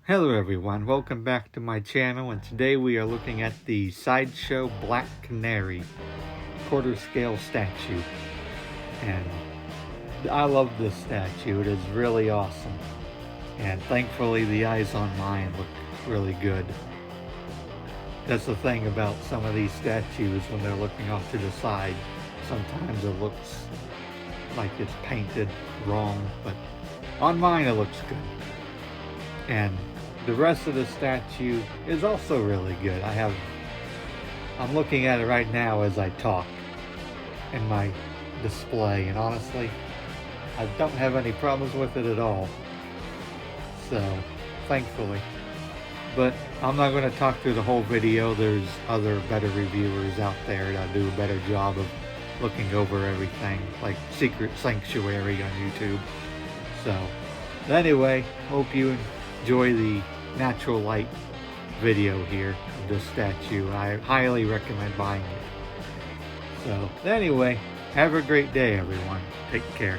Hello everyone, welcome back to my channel, and today we are looking at the Sideshow Black Canary quarter scale statue. And I love this statue, it is really awesome. And thankfully the eyes on mine look really good. That's the thing about some of these statues when they're looking off to the side. Sometimes it looks like it's painted wrong, but on mine it looks good. And the rest of the statue is also really good. I'm looking at it right now as I talk in my display, and honestly, I don't have any problems with it at all. So, thankfully. But I'm not going to talk through the whole video. There's other better reviewers out there that do a better job of looking over everything, like Secret Sanctuary on YouTube. So, anyway, hope you enjoy the natural light video here of this statue. I highly recommend buying it. So anyway, have a great day everyone. Take care.